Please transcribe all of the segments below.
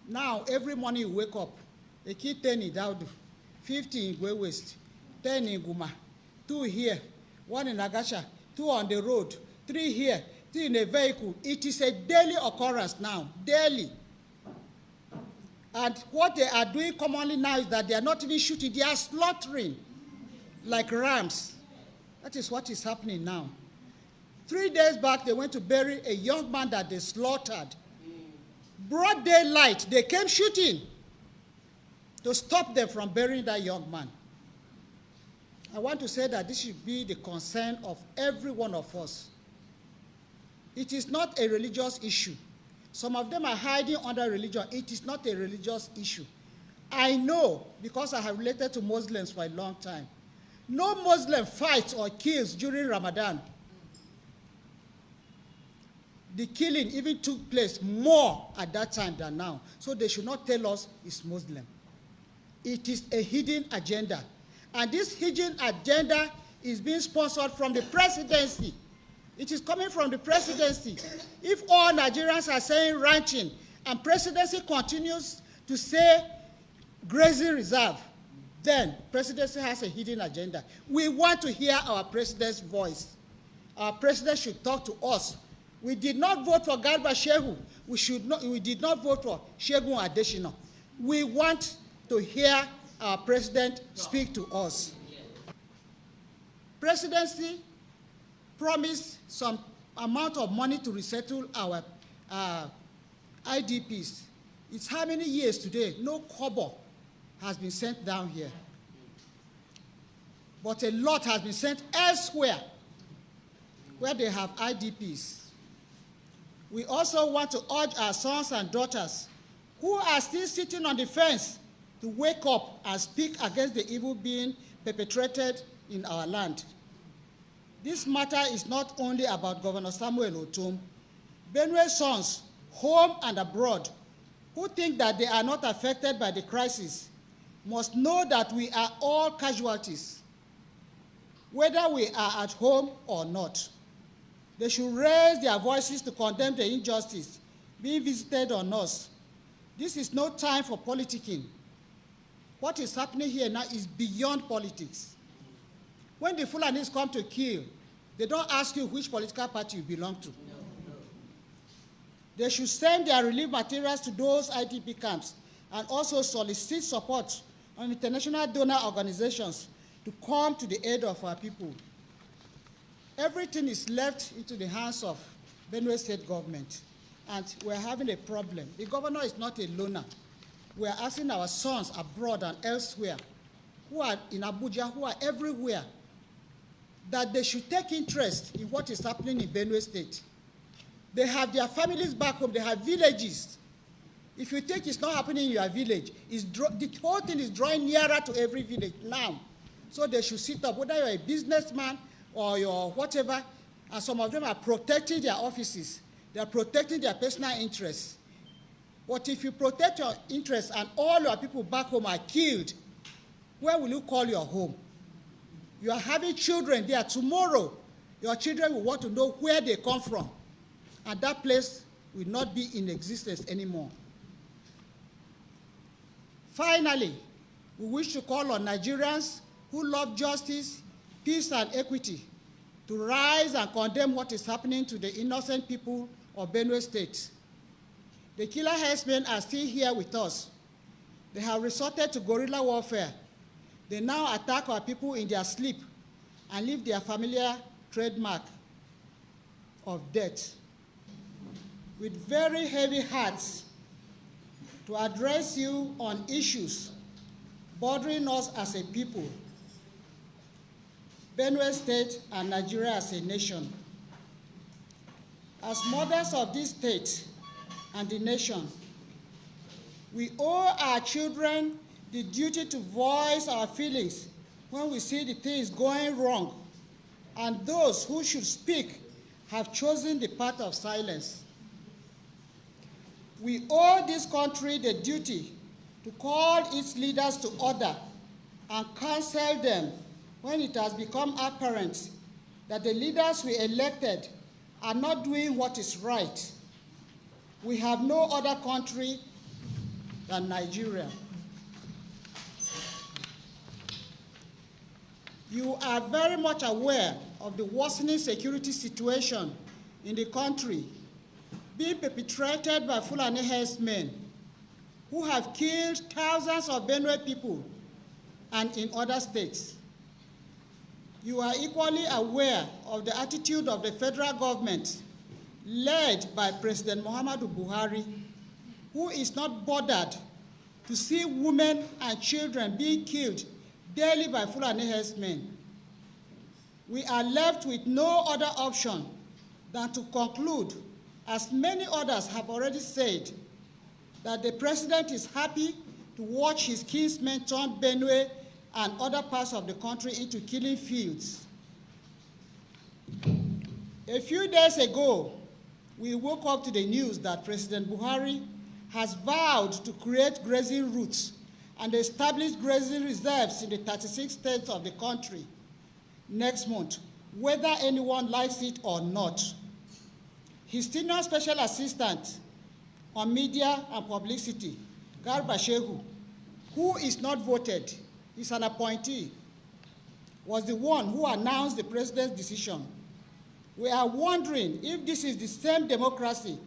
Now, every morning you wake up, they keep 10 in Daudu, 50 in Gwe West, 10 in Guma, 2 here, 1 in Agasha, 2 on the road, 3 here, 3 in a vehicle. It is a daily occurrence now, daily. And what they are doing commonly now is that they are not even shooting, they are slaughtering like rams. That is what is happening now. 3 days back, they went to bury a young man that they slaughtered. Broad daylight, they came shooting to stop them from burying that young man. I want to say that this should be the concern of every one of us. It is not a religious issue. Some of them are hiding under religion. It is not a religious issue. I know, because I have related to Muslims for a long time, no Muslim fights or kills during Ramadan. The killing even took place more at that time than now. So they should not tell us it's Muslim. It is a hidden agenda. And this hidden agenda is being sponsored from the presidency. It is coming from the presidency. If all Nigerians are saying ranching and presidency continues to say grazing reserve, then presidency has a hidden agenda. We want to hear our president's voice. Our president should talk to us. We did not vote for Garba Shehu. We did not vote for Shegun Adesina. We want to hear our president speak to us. Presidency promised some amount of money to resettle our IDPs. It's how many years today? No kobo has been sent down here. But a lot has been sent elsewhere where they have IDPs. We also want to urge our sons and daughters who are still sitting on the fence to wake up and speak against the evil being perpetrated in our land. This matter is not only about Governor Samuel Otom. Benue sons, home and abroad, who think that they are not affected by the crisis, must know that we are all casualties, whether we are at home or not. They should raise their voices to condemn the injustice being visited on us. This is no time for politicking. What is happening here now is beyond politics. When the Fulanis come to kill, they don't ask you which political party you belong to. They should send their relief materials to those IDP camps and also solicit support on international donor organizations to come to the aid of our people. Everything is left into the hands of Benue State government, and we're having a problem. The governor is not a loner. We're asking our sons abroad and elsewhere, who are in Abuja, who are everywhere, that they should take interest in what is happening in Benue State. They have their families back home, they have villages. If you think it's not happening in your village, the whole thing is drawing nearer to every village now. So they should sit up, whether you're a businessman or you're whatever, and some of them are protecting their offices. They are protecting their personal interests. But if you protect your interests and all your people back home are killed, where will you call your home? You are having children there. Tomorrow, your children will want to know where they come from, and that place will not be in existence anymore. Finally, we wish to call on Nigerians who love justice, peace, and equity to rise and condemn what is happening to the innocent people of Benue State. The killer herdsmen are still here with us. They have resorted to guerrilla warfare. They now attack our people in their sleep and leave their familiar trademark of death. With very heavy hearts, to address you on issues bothering us as a people, Benue State and Nigeria as a nation. As mothers of this state and the nation, we owe our children the duty to voice our feelings when we see the things going wrong, and those who should speak have chosen the path of silence. We owe this country the duty to call its leaders to order and counsel them when it has become apparent that the leaders we elected are not doing what is right. We have no other country than Nigeria. You are very much aware of the worsening security situation in the country being perpetrated by Fulani Herdsmen who have killed thousands of Benue people and in other states. You are equally aware of the attitude of the federal government led by President Muhammadu Buhari, who is not bothered to see women and children being killed daily by Fulani Herdsmen. We are left with no other option than to conclude, as many others have already said, that the president is happy to watch his kinsmen turn Benue and other parts of the country into killing fields. A few days ago, we woke up to the news that President Buhari has vowed to create grazing routes and establish grazing reserves in the 36 states of the country next month, whether anyone likes it or not. His senior special assistant on media and publicity, Garba Shehu, who is not voted, is an appointee, was the one who announced the president's decision. We are wondering if this is the same democracy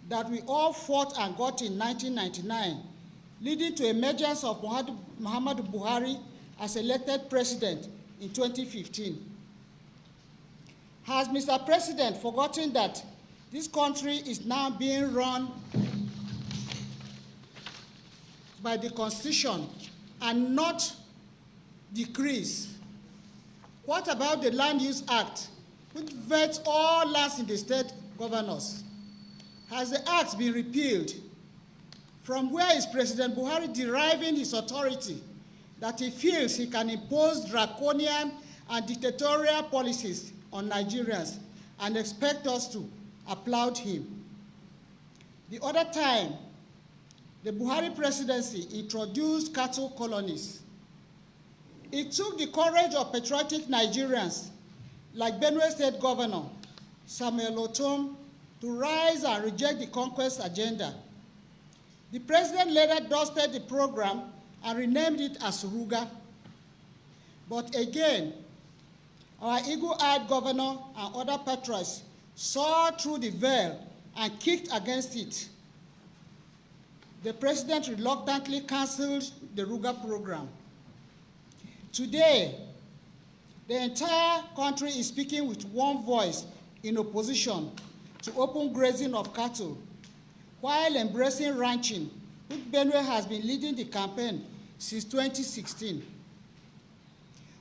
that we all fought and got in 1999, leading to emergence of Muhammadu Buhari as elected president in 2015. Has Mr. President forgotten that this country is now being run by the Constitution and not decrees? What about the Land Use Act, which vets all lands in the state governors? Has the act been repealed? From where is President Buhari deriving his authority that he feels he can impose draconian and dictatorial policies on Nigerians and expect us to applaud him? The other time, the Buhari presidency introduced cattle colonies. It took the courage of patriotic Nigerians like Benue State Governor Samuel Otom to rise and reject the conquest agenda. The president later dusted the program and renamed it as Ruga. But again, our eagle-eyed governor and other patriots saw through the veil and kicked against it. The president reluctantly canceled the Ruga program. Today, the entire country is speaking with one voice in opposition to open grazing of cattle, while embracing ranching, which Benue has been leading the campaign since 2016.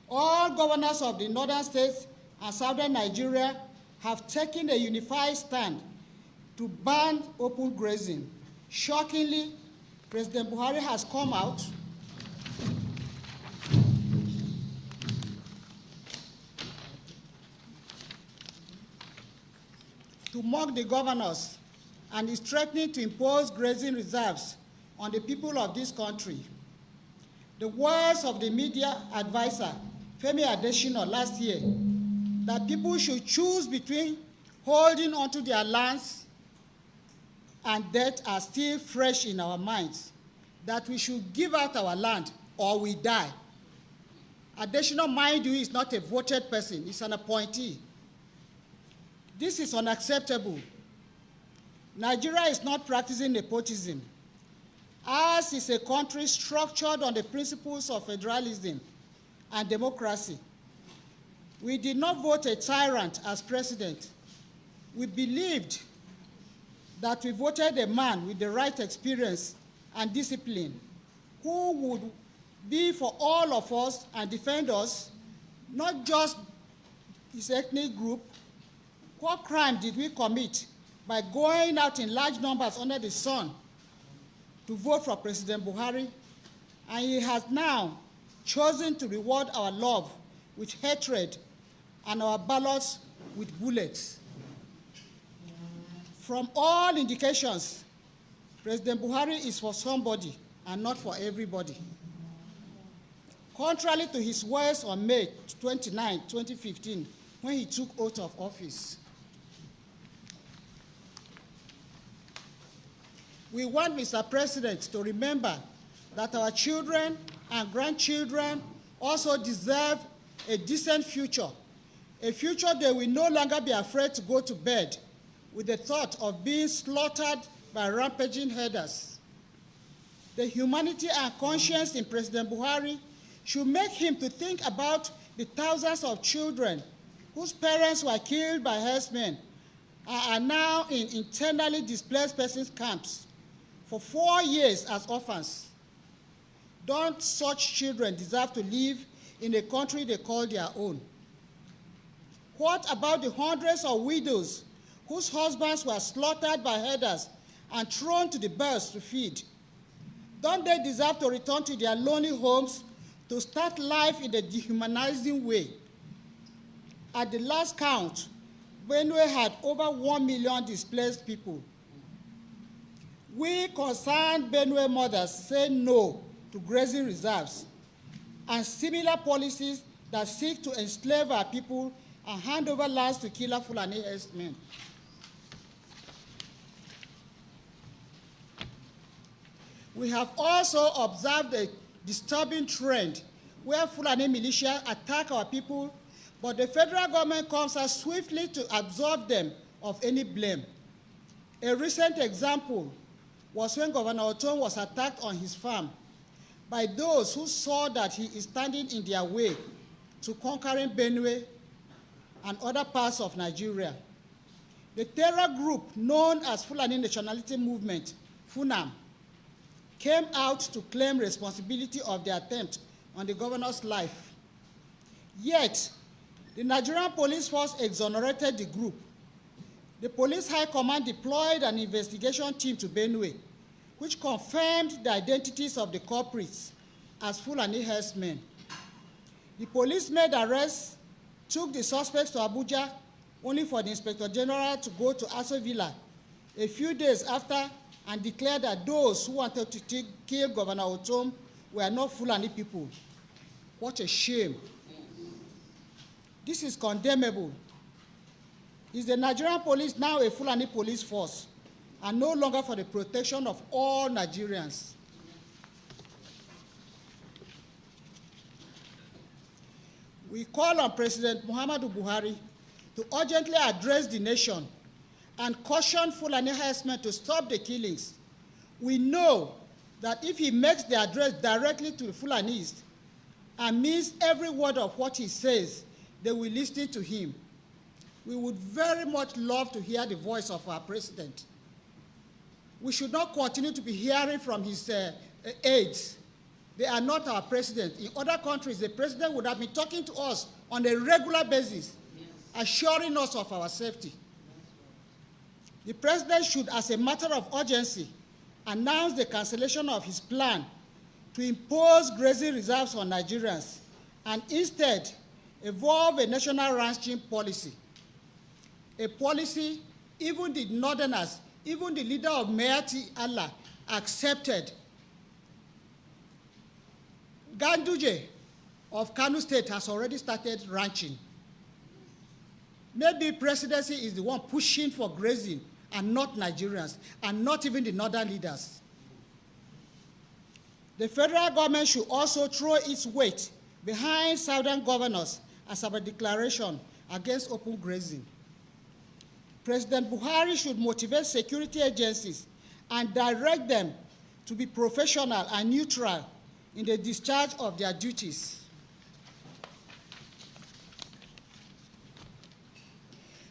All governors of the northern states and southern Nigeria have taken a unified stand to ban open grazing. Shockingly, President Buhari has come out to mock the governors and is threatening to impose grazing reserves on the people of this country. The words of the media advisor, Femi Adesina, last year, that people should choose between holding onto their lands and death are still fresh in our minds, that we should give out our land or we die. Adesina, mind you, is not a voted person, he's an appointee. This is unacceptable. Nigeria is not practicing nepotism. Ours is a country structured on the principles of federalism and democracy. We did not vote a tyrant as president. We believed that we voted a man with the right experience and discipline who would be for all of us and defend us, not just his ethnic group. What crime did we commit by going out in large numbers under the sun to vote for President Buhari? And he has now chosen to reward our love with hatred and our ballots with bullets. From all indications, President Buhari is for somebody and not for everybody. Contrary to his words on May 29, 2015, when he took oath of office. We want Mr. President to remember that our children and grandchildren also deserve a decent future, a future they will no longer be afraid to go to bed with the thought of being slaughtered by rampaging herders. The humanity and conscience in President Buhari should make him to think about the thousands of children whose parents were killed by herdsmen and are now in internally displaced persons camps for 4 years as orphans. Don't such children deserve to live in a country they call their own? What about the hundreds of widows whose husbands were slaughtered by herders and thrown to the birds to feed? Don't they deserve to return to their lonely homes to start life in a dehumanizing way? At the last count, Benue had over 1 million displaced people. We concerned Benue mothers say no to grazing reserves and similar policies that seek to enslave our people and hand over lands to killer Fulani Herdsmen. We have also observed a disturbing trend where Fulani militia attack our people, but the federal government comes out swiftly to absolve them of any blame. A recent example was when Governor Oton was attacked on his farm by those who saw that he is standing in their way to conquering Benue and other parts of Nigeria. The terror group known as Fulani Nationality Movement, FUNAM, came out to claim responsibility of the attempt on the governor's life. Yet, the Nigerian police force exonerated the group. The police high command deployed an investigation team to Benue, which confirmed the identities of the culprits as Fulani herdsmen. The police made arrests, took the suspects to Abuja, only for the Inspector General to go to Aso Villa a few days after and declare that those who wanted to kill Governor Otom were not Fulani people. What a shame. This is condemnable. Is the Nigerian police now a Fulani police force and no longer for the protection of all Nigerians? We call on President Muhammadu Buhari to urgently address the nation and caution Fulani herdsmen to stop the killings. We know that if he makes the address directly to the Fulanis and means every word of what he says, they will listen to him. We would very much love to hear the voice of our president. We should not continue to be hearing from his aides. They are not our president. In other countries, the president would have been talking to us on a regular basis, assuring us of our safety. The president should, as a matter of urgency, announce the cancellation of his plan to impose grazing reserves on Nigerians and instead evolve a national ranching policy. A policy even the northerners, even the leader of Mayati Allah accepted. Ganduje of Kano State has already started ranching. Maybe presidency is the one pushing for grazing and not Nigerians, and not even the northern leaders. The federal government should also throw its weight behind southern governors as our declaration against open grazing. President Buhari should motivate security agencies and direct them to be professional and neutral in the discharge of their duties.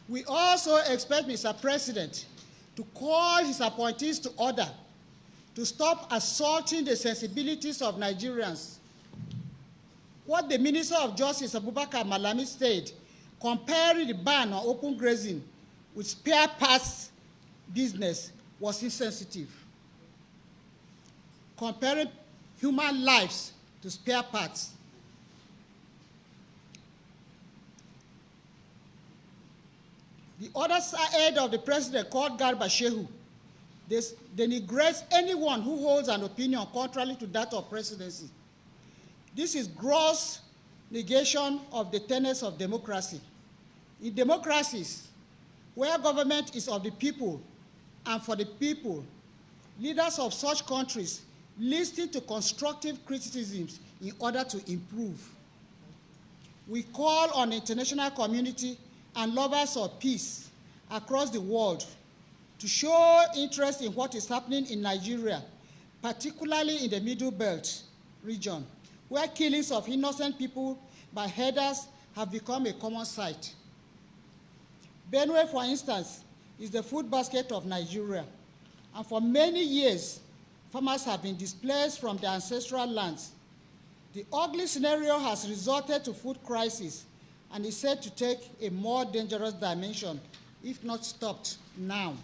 We also expect Mr. President to call his appointees to order to stop assaulting the sensibilities of Nigerians. What the Minister of Justice, Abubakar Malami, said, comparing the ban on open grazing with spare parts business, was insensitive. Comparing human lives to spare parts. The other side of the president, called Garba Shehu, denigrates anyone who holds an opinion contrary to that of presidency. This is gross negation of the tenets of democracy. In democracies, where government is of the people and for the people, leaders of such countries listen to constructive criticisms in order to improve. We call on the international community and lovers of peace across the world to show interest in what is happening in Nigeria, particularly in the Middle Belt region, where killings of innocent people by herders have become a common sight. Benue, for instance, is the food basket of Nigeria, and for many years, farmers have been displaced from their ancestral lands. The ugly scenario has resulted to food crisis and is said to take a more dangerous dimension if not stopped now.